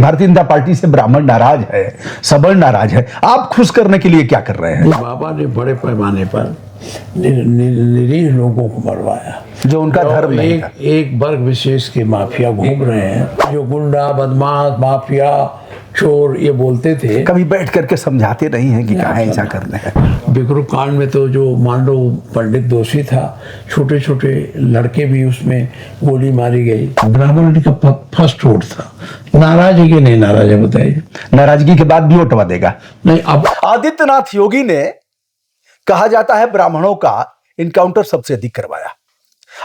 Bharatiya Janata party से ब्राह्मण नाराज है, सवर्ण नाराज है। आप खुश करने के लिए क्या कर रहे हैं? बाबा ने बड़े पैमाने पर निरीह लोगों को मरवाया, जो उनका धर्म नहीं था। एक वर्ग विशेष के माफिया घूम रहे हैं, जो गुंडा बदमाश माफिया चोर ये बोलते थे। कभी बैठ करके समझाते नहीं है कि कहाँ ऐसा करना है। बिकरू कांड में तो जो मान लो पंडित दोषी था, छोटे छोटे लड़के भी उसमें गोली मारी गई। ब्राह्मण का फर्स्ट वोट था। नाराज है कि नहीं नाराज है बताइए? नाराजगी के बाद भी वोटवा देगा? नहीं। अब आदित्यनाथ योगी ने, कहा जाता है, ब्राह्मणों का इनकाउंटर सबसे अधिक करवाया।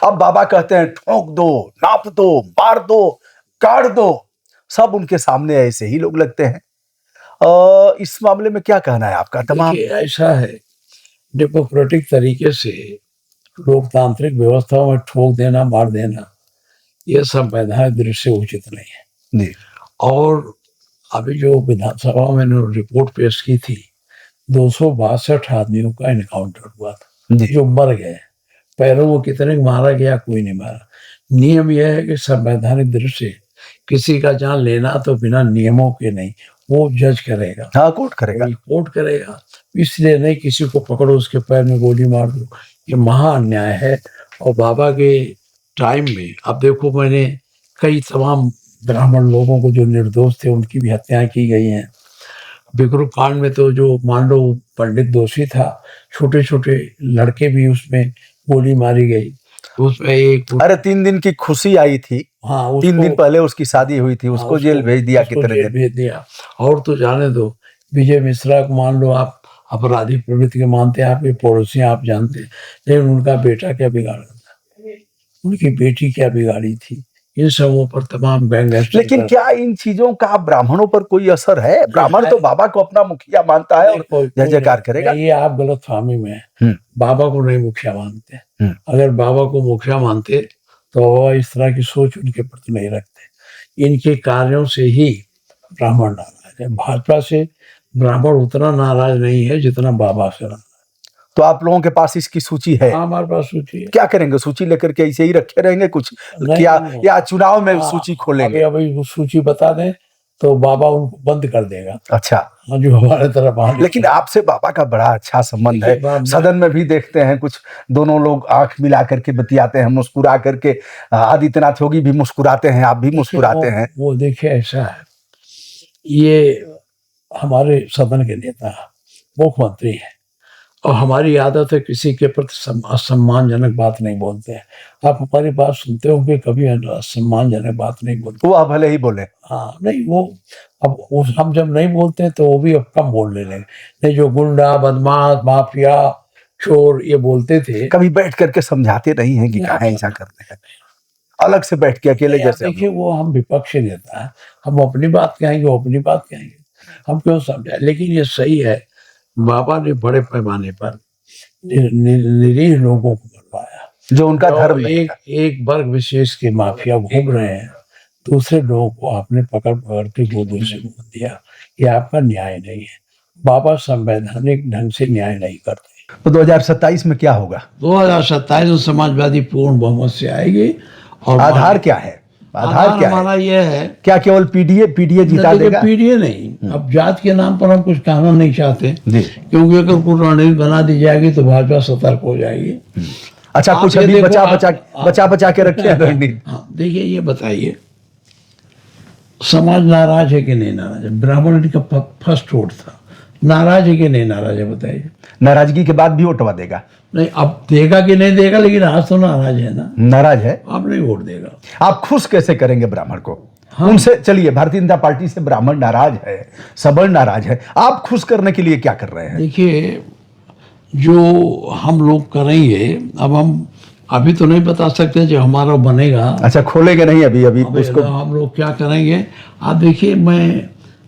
अब बाबा कहते हैं ठोक दो, नाप दो, मार दो, काट दो। सब उनके सामने ऐसे ही लोग लगते हैं। इस मामले में क्या कहना है आपका? तमाम ऐसा है, डेमोक्रेटिक तरीके से लोकतांत्रिक व्यवस्थाओं में ठोक देना, मार देना, यह संवैधानिक दृष्टि से उचित नहीं है जी। और अभी जो विधानसभा में रिपोर्ट पेश की थी, 262 आदमियों का इनकाउंटर हुआ था जो मर गए। पैरों को कितने मारा गया, कोई नहीं मारा। नियम यह है कि संवैधानिक दृष्टि से किसी का जान लेना तो बिना नियमों के नहीं, वो जज करेगा। हाँ, कोर्ट करेगा। कोर्ट करेगा। इसलिए नहीं किसी को पकड़ो उसके पैर में गोली मार दो, ये महा अन्याय है। और बाबा के टाइम में अब देखो, मैंने कई तमाम ब्राह्मण लोगों को जो निर्दोष थे उनकी भी हत्याएं की गई हैं। बिकरू कांड में तो जो मान लो पंडित दोषी था, छोटे छोटे लड़के भी उसमें गोली मारी गई। उसमें एक 3 दिन की खुशी आई थी। हाँ, 3 दिन पहले उसकी शादी हुई थी, उसको जेल भेज दिया। कितने दिन भेज दिया। और तो जाने दो, विजय मिश्रा को मान लो आप अपराधी प्रवृत्ति के मानते हैं, आपके पड़ोसी आप जानते हैं, लेकिन उनका बेटा क्या बिगाड़ा था, उनकी बेटी क्या बिगाड़ी थी, इन सबों पर तमाम गैंगस्टर। लेकिन क्या इन चीजों का ब्राह्मणों पर कोई असर है? ब्राह्मण तो बाबा को अपना मुखिया मानता है और जय जयकार करेगा। ये आप गलत फहमी में है। बाबा को नहीं मुखिया मानते। अगर बाबा को मुखिया मानते तो बाबा इस तरह की सोच उनके प्रति नहीं रखते। इनके कार्यों से ही ब्राह्मण नाराज है। भाजपा से ब्राह्मण उतना नाराज नहीं है जितना बाबा से नाराज। तो आप लोगों के पास इसकी सूची है? हमारे पास सूची है। क्या करेंगे? सूची लेकर के ऐसे ही रखे रहेंगे कुछ क्या, या चुनाव में सूची खोलेंगे? अभी सूची बता दें तो बाबा उनको बंद कर देगा। अच्छा, जो हमारे तरफ। लेकिन आपसे बाबा का बड़ा अच्छा संबंध है। सदन में भी देखते हैं कुछ दोनों लोग आंख मिला करके बतियाते हैं, मुस्कुरा करके। आदित्यनाथ योगी भी मुस्कुराते हैं, आप भी मुस्कुराते हैं। वो देखिए ऐसा है, ये हमारे सदन के नेता मुख्यमंत्री है और हमारी आदत है किसी के प्रति असम्मानजनक बात नहीं बोलते हैं। आप हमारी बात सुनते होंगे, कभी असम्मानजनक बात नहीं बोलते। वो आप भले ही बोले। हाँ, नहीं वो अब हम जब नहीं बोलते हैं तो वो भी अब कम बोलने लगे। नहीं, जो गुंडा बदमाश माफिया चोर ये बोलते थे। कभी बैठ करके समझाते नहीं है कि कहाँ ऐसा करते हैं? अलग से बैठ के अकेले जैसे। देखिए, वो हम विपक्ष नेता है, हम अपनी बात कहेंगे, वो अपनी बात कहेंगे, हम क्यों समझाए? लेकिन ये सही है, बाबा ने बड़े पैमाने पर निरीह लोगों को मरवाया, जो उनका धर्म नहीं था। एक वर्ग विशेष के माफिया घूम रहे हैं, दूसरे लोगों को आपने पकड़ के गोली से मार दिया। ये आपका न्याय नहीं है। बाबा संवैधानिक ढंग से न्याय नहीं करते। तो 2027 में क्या होगा? 2027 में समाजवादी पूर्ण बहुमत से आएगी। और आधार क्या है? आधार क्या हमारा है? यह है, क्या केवल पीडीए जिता देगा? पीडीए नहीं, अब जात के नाम पर हम कुछ कहना नहीं चाहते जी। क्योंकि अगर कोई रणनीति बना दी जाएगी तो भाजपा सतर्क हो जाएगी। अच्छा, कुछ अभी बचा के रखे हैं रणनीति। हाँ, देखिए, ये बताइए, समाज नाराज है कि नहीं नाराज है? ब्राह्मण का फर्स्ट वोट था। नाराज है कि नहीं नाराज है बताइए? नाराजगी के बाद भी वोटवा देगा? नहीं, अब देगा कि नहीं देगा, लेकिन आज तो नाराज है ना। नाराज है। आप नहीं वोट देगा। आप खुश कैसे करेंगे ब्राह्मण को? हाँ। उनसे चलिए, भारतीय जनता पार्टी से ब्राह्मण नाराज है, सवर्ण नाराज है। आप खुश करने के लिए क्या कर रहे हैं? देखिए, जो हम लोग करेंगे, अब हम अभी तो नहीं बता सकते जो हमारा बनेगा। अच्छा, खोलेंगे नहीं अभी उसको? हम लोग क्या करेंगे, आप देखिए,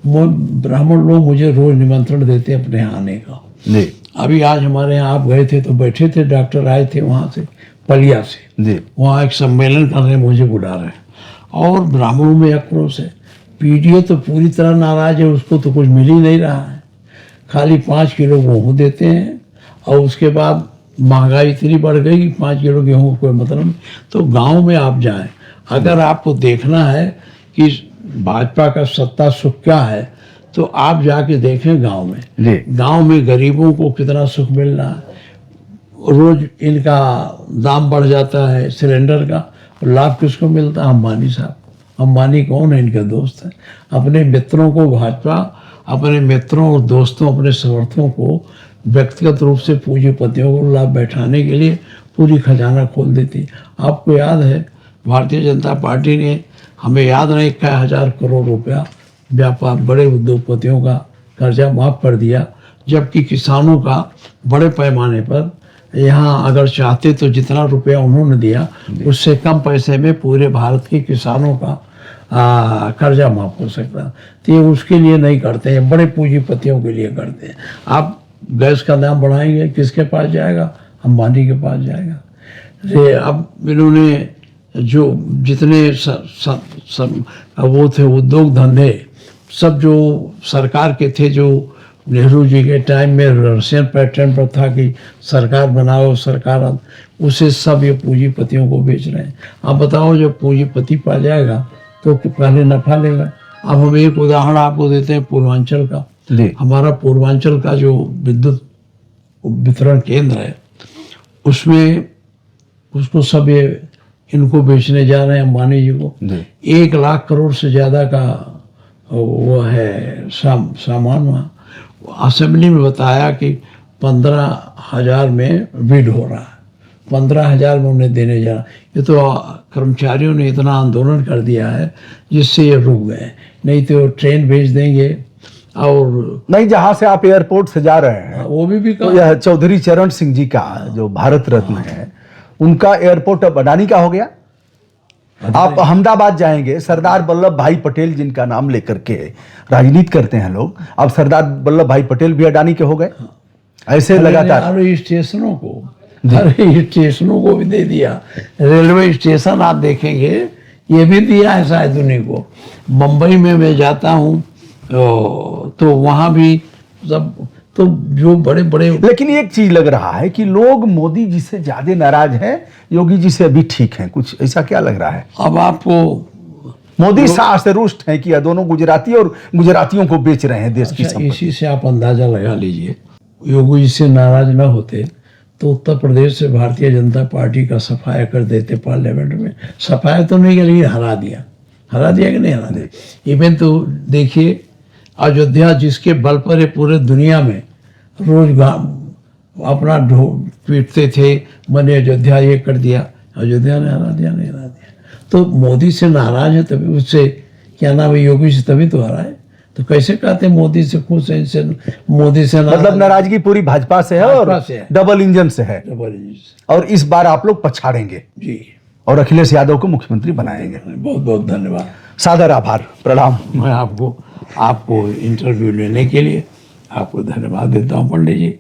ब्राह्मण लोग मुझे रोज निमंत्रण देते हैं अपने यहाँ आने का। जी। अभी आज हमारे यहाँ आप गए थे तो बैठे थे, डॉक्टर आए थे वहाँ से पलिया से। जी। वहाँ एक सम्मेलन करने मुझे बुला रहे हैं और ब्राह्मणों में आक्रोश है। पीडीए तो पूरी तरह नाराज है, उसको तो कुछ मिल ही नहीं रहा है। खाली 5 किलो गेहूँ देते हैं और उसके बाद महंगाई इतनी बढ़ गई कि 5 किलो गेहूँ कोई मतलब नहीं। तो गाँव में आप जाएं, अगर आपको देखना है कि भाजपा का सत्ता सुख क्या है, तो आप जाके देखें गांव में, जी गांव में गरीबों को कितना सुख मिल रहा है। रोज इनका दाम बढ़ जाता है सिलेंडर का, लाभ किसको मिलता है? अंबानी साहब। अंबानी कौन है? इनके दोस्त हैं। अपने मित्रों को भाजपा, अपने मित्रों और दोस्तों, अपने समर्थकों को व्यक्तिगत रूप से पूंजीपतियों को लाभ बैठाने के लिए पूरी खजाना खोल देती। आपको याद है भारतीय जनता पार्टी ने, हमें याद नहीं, 1000 करोड़ रुपया व्यापार बड़े उद्योगपतियों का कर्जा माफ कर दिया, जबकि किसानों का बड़े पैमाने पर यहाँ अगर चाहते तो जितना रुपया उन्होंने दिया उससे कम पैसे में पूरे भारत के किसानों का कर्जा माफ हो सकता। तो ये उसके लिए नहीं करते हैं, बड़े पूंजीपतियों के लिए करते हैं। आप गैस का दाम बढ़ाएंगे, किसके पास जाएगा? अंबानी के पास जाएगा। ये अब इन्होंने जो जितने वो थे उद्योग धंधे सब जो सरकार के थे, जो नेहरू जी के टाइम में रशियन पैटर्न पर था कि सरकार बनाओ सरकार, उसे सब ये पूंजीपतियों को बेच रहे हैं। आप बताओ, जब पूंजीपति पा जाएगा तो पहले नफा लेगा। अब हम एक उदाहरण आपको देते हैं पूर्वांचल का। हमारा पूर्वांचल का जो विद्युत वितरण केंद्र है, उसमें उसको सब ये इनको बेचने जा रहे हैं, अंबानी जी को। 1 लाख करोड़ से ज़्यादा का वो है सामान। वहाँ असेंबली में बताया कि 15,000 में बिड हो रहा है, 15,000 में उन्हें देने जा रहा। ये तो कर्मचारियों ने इतना आंदोलन कर दिया है जिससे ये रुक गए, नहीं तो ट्रेन भेज देंगे। और नहीं, जहां से आप एयरपोर्ट से जा रहे हैं वो भी तो यह चौधरी चरण सिंह जी का जो भारत रत्न है, उनका एयरपोर्ट अब अडानी का हो गया। आप अहमदाबाद जाएंगे, सरदार वल्लभ भाई पटेल जिनका नाम लेकर के राजनीति करते हैं लोग, अब सरदार वल्लभ भाई पटेल भी अडानी के हो गए। ऐसे लगातार स्टेशनों को भी दे दिया। रेलवे स्टेशन आप देखेंगे ये भी दिया है शायद उन्हीं को। मुंबई में मैं जाता हूँ तो वहाँ भी सब, तो जो बड़े बड़े, लेकिन एक चीज लग रहा है कि लोग मोदी जी से ज्यादा नाराज हैं, योगी जी से अभी ठीक हैं। कुछ ऐसा क्या लग रहा है? अब आपको मोदी शाह से रुष्ट हैं कि यह दोनों गुजराती और गुजरातियों को बेच रहे हैं देश की संपत्ति। इसी से आप अंदाजा लगा लीजिए। योगी जी से नाराज न होते तो उत्तर प्रदेश से भारतीय जनता पार्टी का सफाया कर देते पार्लियामेंट में। सफाया तो नहीं किया, लेकिन हरा दिया कि नहीं हरा दिया। इवन तो देखिए अयोध्या, जिसके बल पर ये पूरे दुनिया में रोज अपना पीटते थे, मैंने अयोध्या ये कर दिया, अयोध्या ने हरा दिया, नहीं हरा दिया। तो मोदी से नाराज है तभी, उससे क्या नाम है, योगी से तभी तो हरा है। तो कैसे कहते हैं मोदी से खुश है, इनसे मोदी से मतलब नाराजगी पूरी भाजपा से है और डबल इंजन से है। और इस बार आप लोग पछाड़ेंगे जी, और अखिलेश यादव को मुख्यमंत्री बनाएंगे। बहुत बहुत धन्यवाद, सादर आभार, प्रणाम। मैं आपको इंटरव्यू लेने के लिए आपको धन्यवाद देता हूँ पंडित जी।